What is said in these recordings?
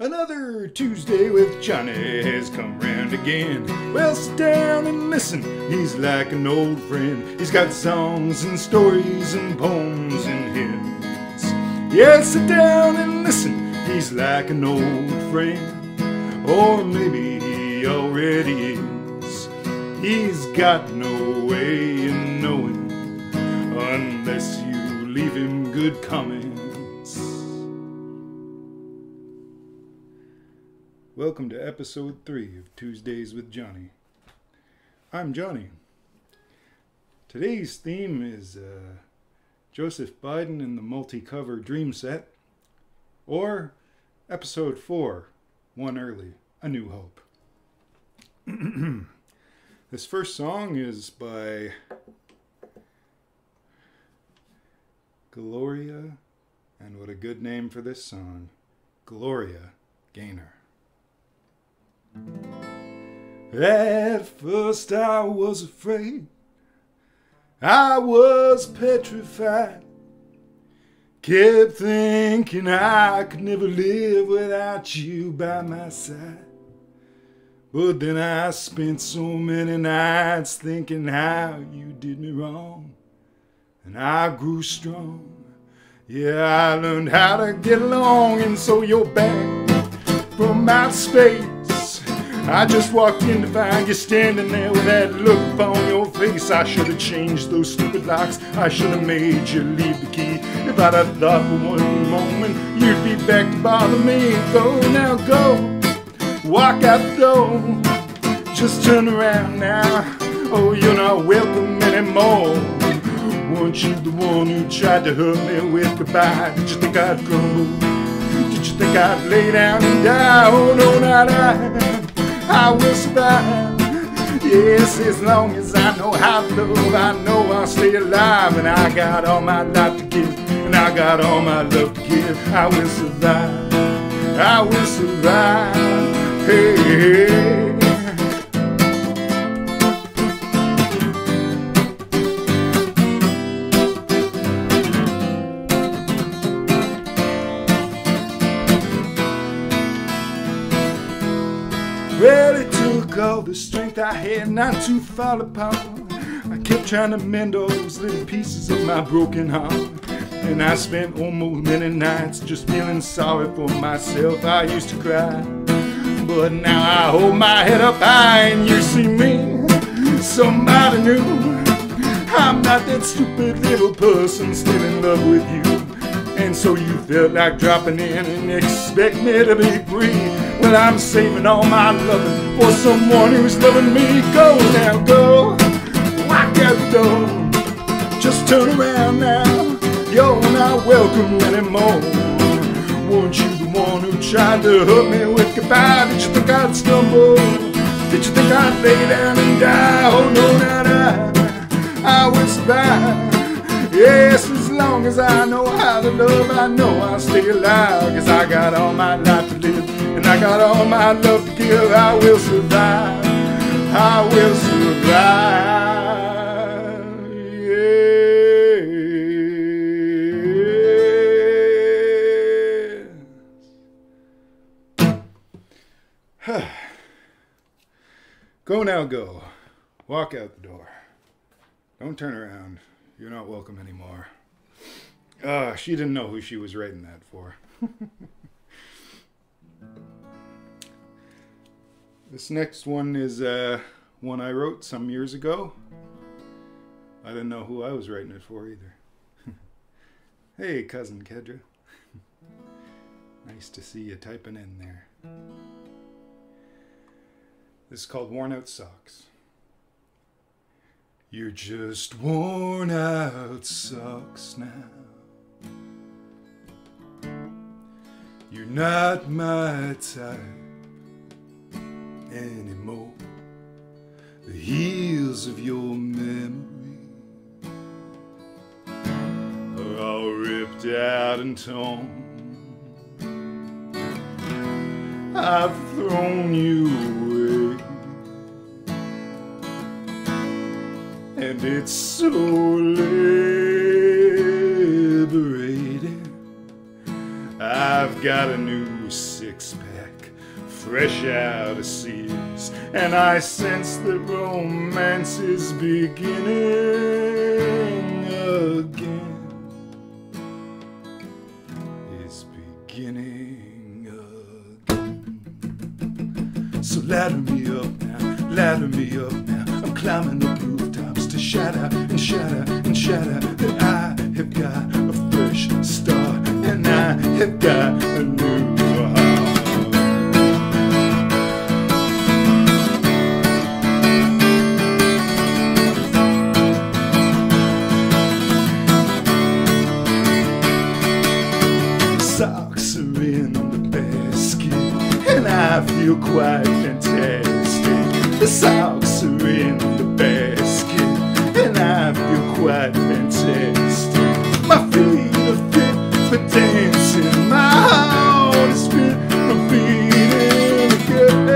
Another Tuesday with Johnny has come round again. Well, sit down and listen, he's like an old friend. He's got songs and stories and poems and hymns. Yeah, sit down and listen, he's like an old friend. Or maybe he already is. He's got no way of knowing unless you leave him good comments. Welcome to episode 3 of Tuesdays with Johnny. I'm Johnny. Today's theme is Joseph Biden and the multi-cover Dream Set, or episode 4, One Early, A New Hope. This first song is by Gloria, and what a good name for this song, Gloria, Gaynor. At first I was afraid, I was petrified, kept thinking I could never live without you by my side. But then I spent so many nights thinking how you did me wrong, and I grew strong. Yeah, I learned how to get along, and so you're back from outer space. I just walked in to find you standing there with that look upon your face. I should have changed those stupid locks, I should have made you leave the key. If I'd have thought for one moment you'd be back to bother me. Go, now go, walk out the door, just turn around now. Oh, you're not welcome anymore. Weren't you the one who tried to hurt me with goodbye? Did you think I'd crumble? Did you think I'd lay down and die? Oh no, not I will survive. Yes, as long as I know how to love, I know I'll stay alive. And I got all my life to give, and I got all my love to give. I will survive, I will survive. Hey, hey. Well, it took all the strength I had not to fall apart. I kept trying to mend all those little pieces of my broken heart. And I spent almost many nights just feeling sorry for myself. I used to cry, but now I hold my head up high and you see me, somebody new. I'm not that stupid little person still in love with you. And so you felt like dropping in and expect me to be free. Well, I'm saving all my loving for someone who's loving me. Go now, go, walk out the door, just turn around now. You're not welcome anymore. Weren't you the one who tried to hurt me with goodbye? Did you think I'd stumble? Did you think I'd lay down and die? Oh no, not I will survive. Yes, as long as I know how to love, I know I'll stay alive. 'Cause I got all my life to live, and I got all my love to give. I will survive, I will survive. Yes. Go now, go. Walk out the door. Don't turn around. You're not welcome anymore. She didn't know who she was writing that for. This next one is one I wrote some years ago. I didn't know who I was writing it for either. Hey, cousin Kedra. Nice to see you typing in there. This is called Worn Out Socks. You're just worn out socks now. You're not my type anymore. The heels of your memory are all ripped out and torn. I've thrown you away, and it's so liberating. I've got a new six-pack fresh out of seas, and I sense that romance is beginning again. It's beginning again. So ladder me up now, ladder me up now. I'm climbing the rooftops to shout out and shout out and shout out that I have got a fresh start, and I have got a new heart. Socks are in the basket, and I feel quite fantastic. The socks are in the basket, and I feel quite fantastic. My feet are fit for dancing, my heart is fit for beating again.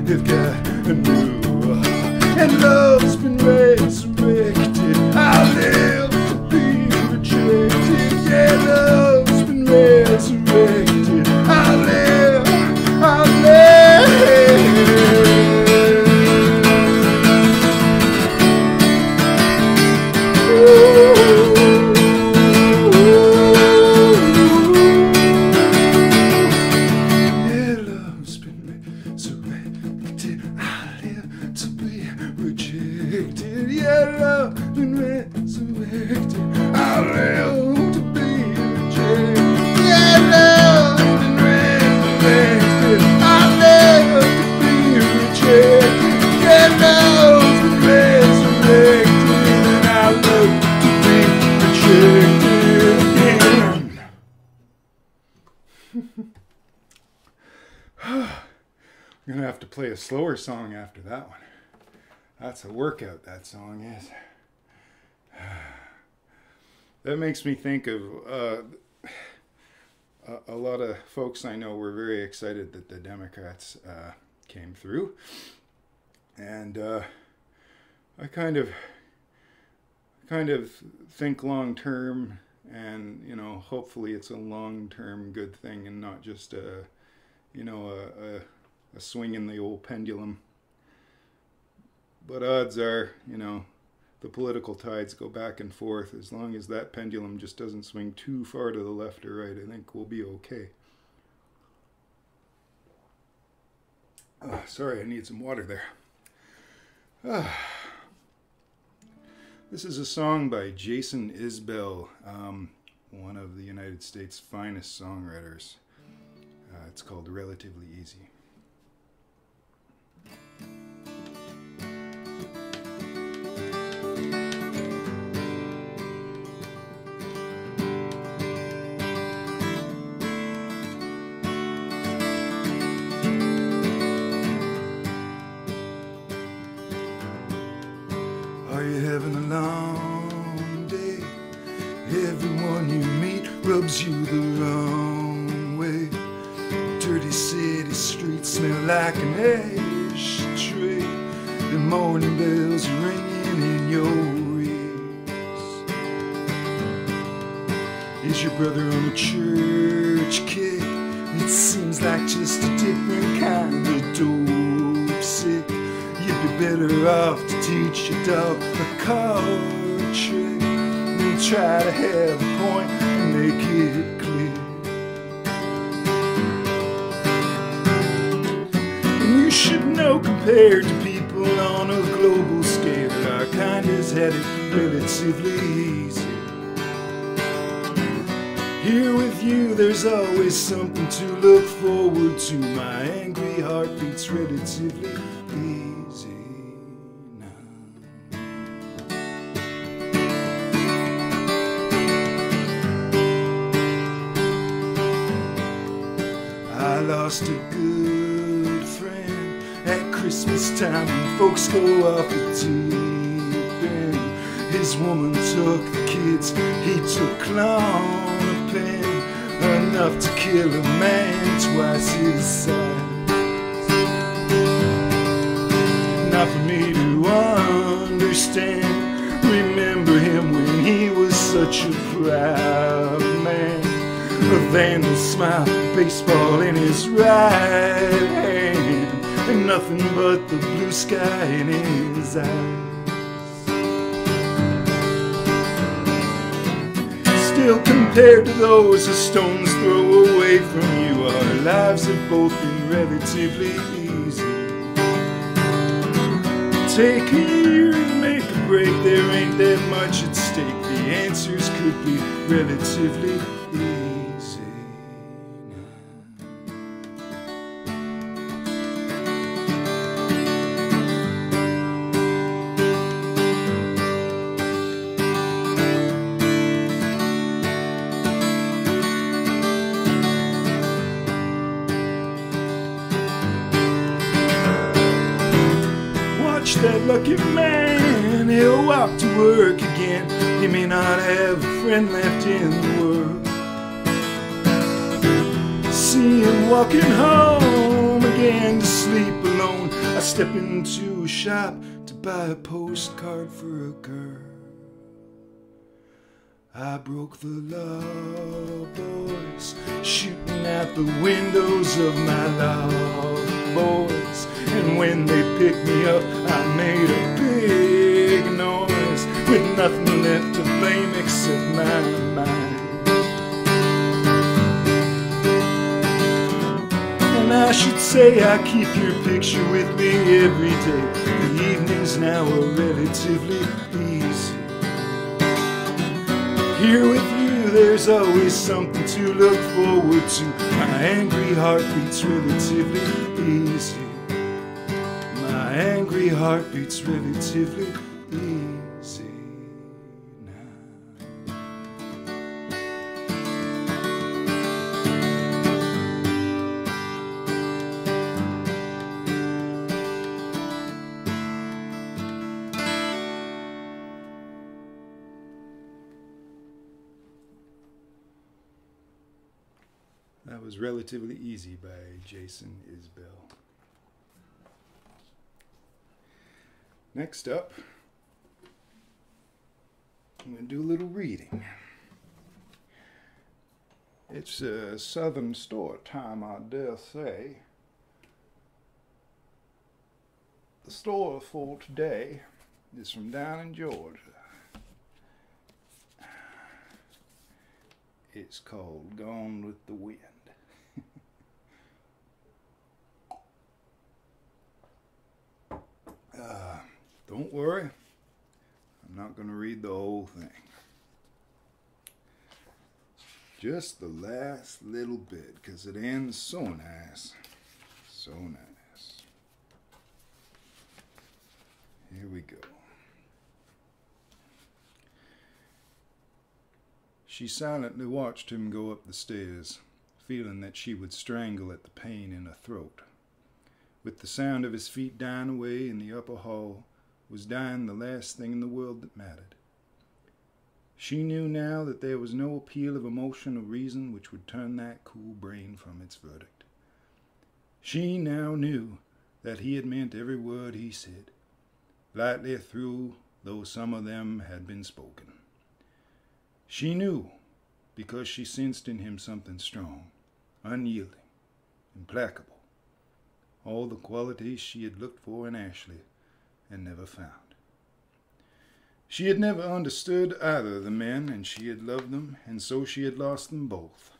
They've got a new heart, and love's been resurrected. I live to be rejected. Yeah, love's been resurrected. I live, I I'm gonna have to play a slower song after that one. That's a workout, that song is. That makes me think of a lot of folks I know were very excited that the Democrats came through, and I kind of think long term, and you know, hopefully it's a long term good thing and not just a swing in the old pendulum. But odds are, you know, the political tides go back and forth. As long as that pendulum just doesn't swing too far to the left or right, I think we'll be okay. Sorry, I need some water there. This is a song by Jason Isbell, one of the United States' finest songwriters. It's called Relatively Easy. Are you having a long day? Everyone you meet rubs you the wrong way. Dirty city streets smell like an ashtray. The morning bells are ringing in your ears. Is your brother on a church kick? It seems like just a different kind of dope sick. You'd be better off to teach your dog a card trick than try to have a point and make it clear. And you should know, compared to people on a global scale, our kind has had it relatively easy. Here with you there's always something to look forward to. My angry heart beats relatively easy now. I lost a good friend at Christmas time when folks go off the deep end. His woman took the kids, he took Klonopin, enough to kill a man twice his size. Not for me to understand, remember him when he was such a proud man. A vandal smile, baseball in his right hand, and nothing but the blue sky in his eyes. Still, compared to those a stone's throw away from you, our lives have both been relatively easy. Take a year and make a break, there ain't that much at stake. The answers could be relatively easy. That lucky man, he'll walk to work again. He may not have a friend left in the world. See him walking home again to sleep alone. I step into a shop to buy a postcard for a girl. I broke the law, boys, shooting out the windows of my love, boys. And when they picked me up, I made a big noise, with nothing left to blame except my mind. And I should say I keep your picture with me every day. The evenings now are relatively easy. Here with you, there's always something to look forward to. My angry heart beats relatively easy. My angry heart beats relatively easy now. That was Relatively Easy by Jason Isbell. Next up, I'm going to do a little reading. It's a southern story time, I dare say. The story for today is from down in Georgia. It's called Gone with the Wind. Don't worry, I'm not going to read the whole thing. Just the last little bit, because it ends so nice. So nice. Here we go. She silently watched him go up the stairs, feeling that she would strangle at the pain in her throat. With the sound of his feet dying away in the upper hall, was dying the last thing in the world that mattered. She knew now that there was no appeal of emotion or reason which would turn that cool brain from its verdict. She now knew that he had meant every word he said, lightly through though some of them had been spoken. She knew because she sensed in him something strong, unyielding, implacable, all the qualities she had looked for in Ashley and never found. She had never understood either of the men, and she had loved them, and so she had lost them both.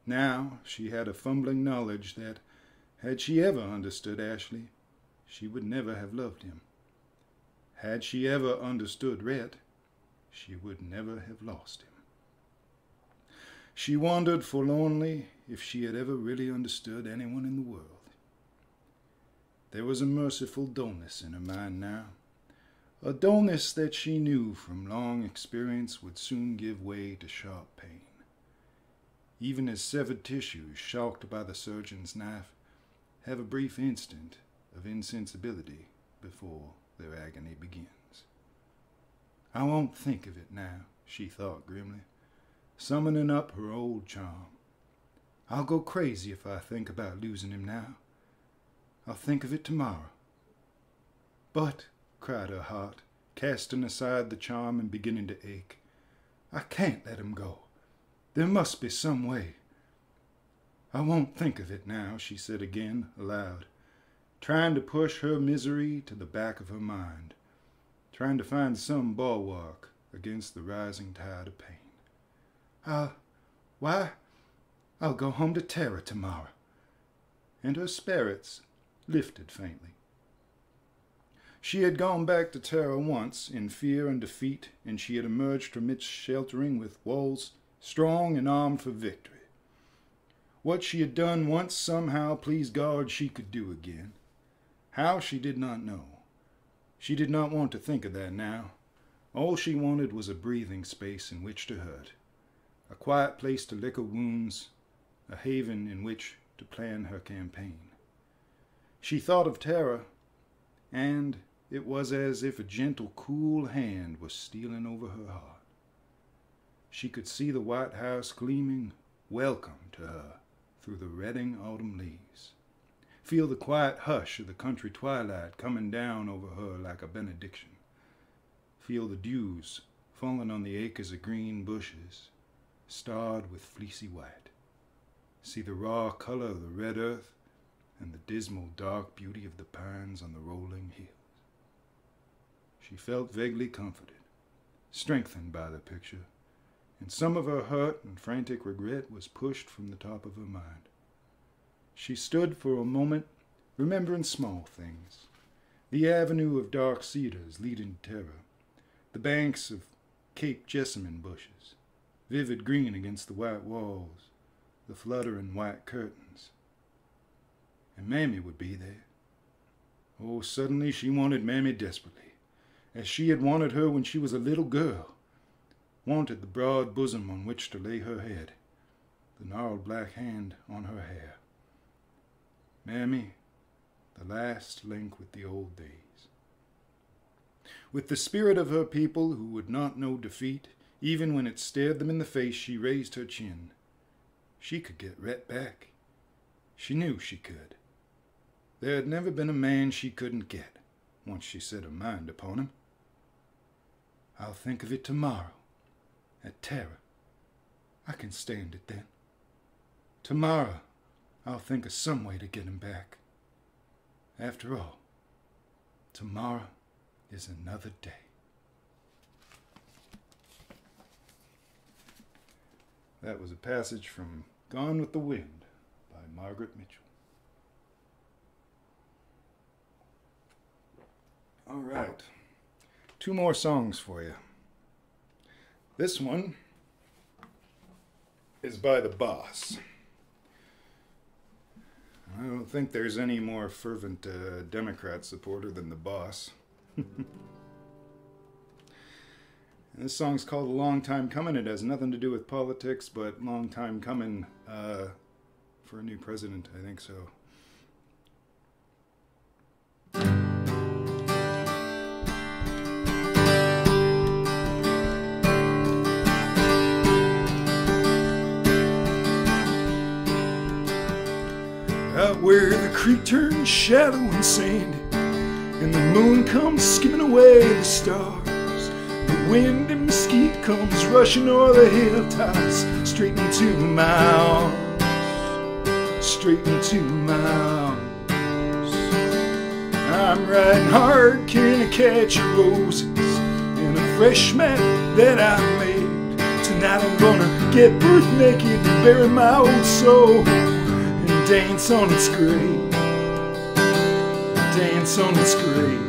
Now she had a fumbling knowledge that, had she ever understood Ashley, she would never have loved him. Had she ever understood Rhett, she would never have lost him. She wondered forlornly if she had ever really understood anyone in the world. There was a merciful dullness in her mind now, a dullness that she knew from long experience would soon give way to sharp pain. Even as severed tissues, shocked by the surgeon's knife, have a brief instant of insensibility before their agony begins. I won't think of it now, she thought grimly, summoning up her old charm. I'll go crazy if I think about losing him now. I'll think of it tomorrow. But, cried her heart, casting aside the charm and beginning to ache, I can't let him go. There must be some way. I won't think of it now, she said again, aloud, trying to push her misery to the back of her mind, trying to find some bulwark against the rising tide of pain. I'll go home to Tara tomorrow. And her spirits lifted faintly. She had gone back to Tara once in fear and defeat, and she had emerged from its sheltering with walls strong and armed for victory. What she had done once somehow, please God, she could do again. How, she did not know. She did not want to think of that now. All she wanted was a breathing space in which to hurt, a quiet place to lick her wounds, a haven in which to plan her campaign. She thought of Tara, and it was as if a gentle, cool hand was stealing over her heart. She could see the White House gleaming welcome to her through the redding autumn leaves, feel the quiet hush of the country twilight coming down over her like a benediction, feel the dews falling on the acres of green bushes, starred with fleecy white, see the raw color of the red earth and the dismal dark beauty of the pines on the rolling hills. She felt vaguely comforted, strengthened by the picture, and some of her hurt and frantic regret was pushed from the top of her mind. She stood for a moment, remembering small things, the avenue of dark cedars leading to Tara, the banks of Cape jessamine bushes, vivid green against the white walls, the fluttering white curtains. And Mammy would be there. Oh, suddenly she wanted Mammy desperately, as she had wanted her when she was a little girl, wanted the broad bosom on which to lay her head, the gnarled black hand on her hair. Mammy, the last link with the old days. With the spirit of her people who would not know defeat, even when it stared them in the face, she raised her chin. She could get Rhett back. She knew she could. There had never been a man she couldn't get, once she set her mind upon him. I'll think of it tomorrow, at Tara. I can stand it then. Tomorrow, I'll think of some way to get him back. After all, tomorrow is another day. That was a passage from Gone with the Wind by Margaret Mitchell. All right, 2 more songs for you. This one is by The Boss. I don't think there's any more fervent Democrat supporter than The Boss. And this song's called A Long Time Comin'. It has nothing to do with politics, but long time coming for a new president, I think so. Out where the creek turns shallow and sandy, and the moon comes skimming away the stars, the wind and mesquite comes rushing o'er the hilltops, straight into my arms, straight into my arms. I'm riding hard, carrying a catch of roses and a fresh mat that I made. Tonight I'm gonna get birth naked and bury my old soul, dance on its grave, dance on its grave.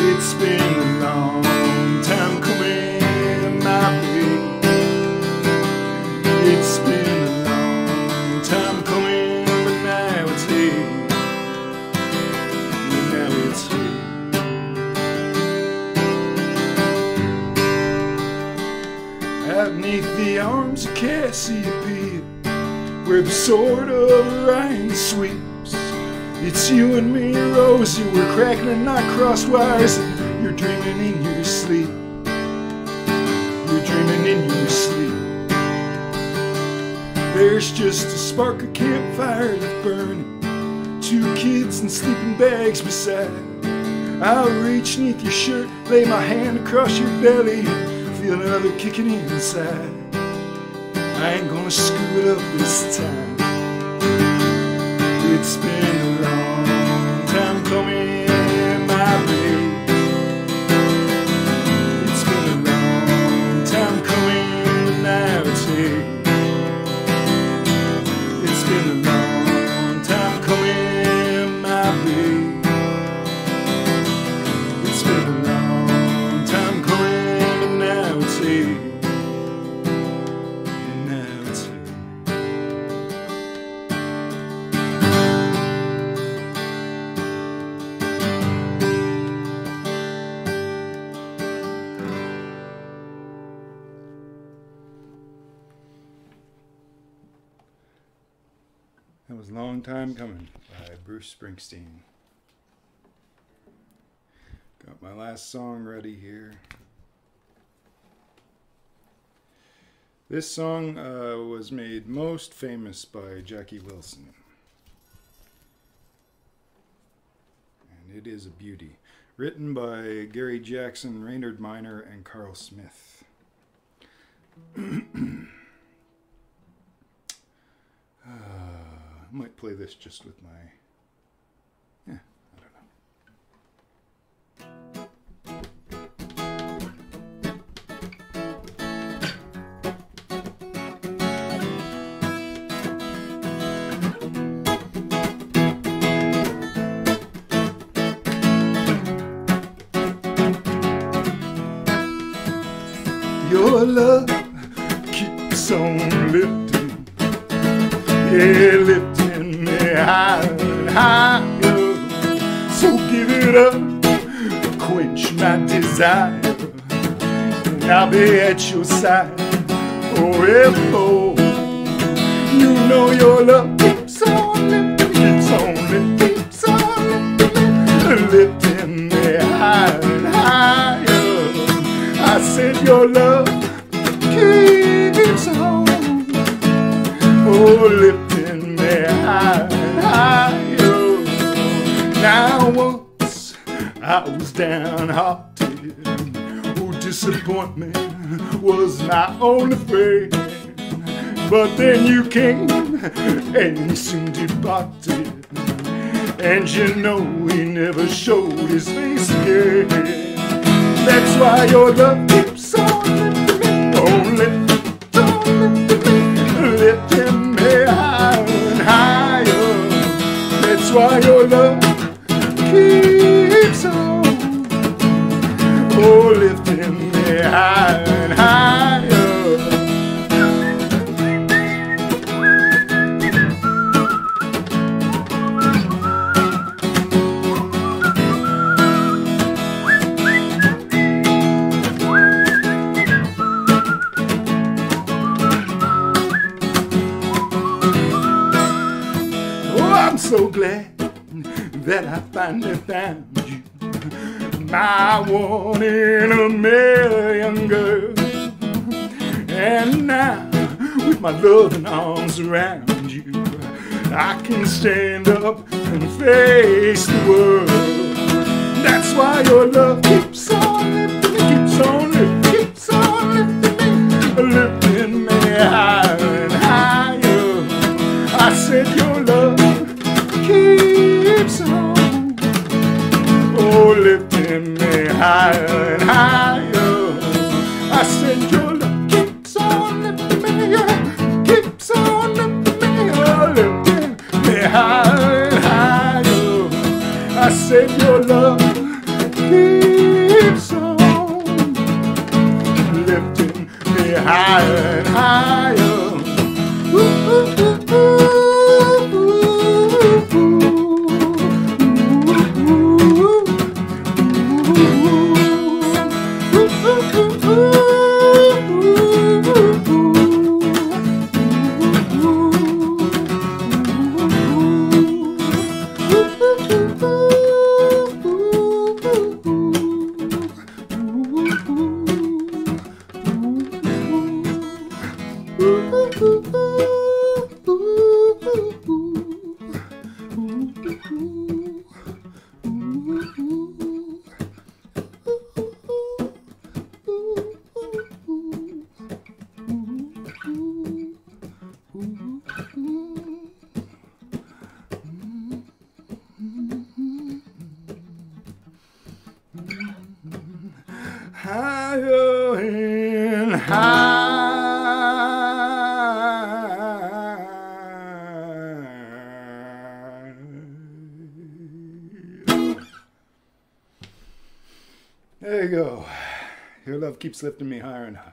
It's been a long time coming my way. It's been a long time coming, but now it's here. But now it's here. Out beneath the arms of Cassiopeia, where the sword of Orion sweeps, It's you and me, Rosie, we're cracking and not crossed wires, and you're dreaming in your sleep. You're dreaming in your sleep. There's just a spark of campfire left burning, 2 kids and sleeping bags beside. I'll reach neath your shirt, lay my hand across your belly, feel another kicking inside. I ain't gonna screw it up this time. It's been a long time coming, my babe. It's been a long time coming, but now it's here. It's been a long time coming, my babe. It's been a long time coming, but now it's here. And now it's here. That was a long time coming by Bruce Springsteen. Got my last song ready here. This song was made most famous by Jackie Wilson. And it is a beauty. Written by Gary Jackson, Raynard Miner, and Carl Smith. I might play this just with my, I don't know. Your love keeps on lifting, yeah, lifting me higher and higher. So give it up, quench my desire, and I'll be at your side forever. You know your love keeps on lifting, keeps on lifting, keeps on lifting, lifting me higher and higher. I said your love keeps on, oh, lifting me higher and higher. Now once I was downhearted, oh, disappointment was my only friend. But then you came and you soon departed, and you know he never showed his face again. That's why your love keeps on lifting me, oh, lifting me, lifting me higher and higher. That's why your love keeps on, oh, lifting me higher and higher. I'm so glad that I finally found you, my one in a million girl. And now, with my loving arms around you, I can stand up and face the world. That's why your love keeps on lifting me, keeps on lifting, keeps on lifting me, lifting me higher and higher. I said your love keeps on, oh, lifting me higher and higher. I said your love keeps on lifting me, yeah, keeps on lifting me, oh, lifting me higher and higher. I said your love keeps on lifting me higher and higher. Ooh, ooh, ooh, ooh. flying high. There you go. Your love keeps lifting me higher and higher.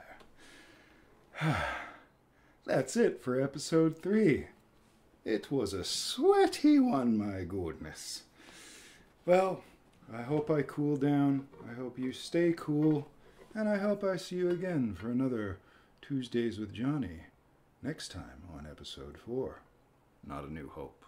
That's it for episode 3. It was a sweaty one, my goodness. Well, I hope I cool down. I hope you stay cool. And I hope I see you again for another Tuesdays with Johnny next time on episode 4. Not a New Hope.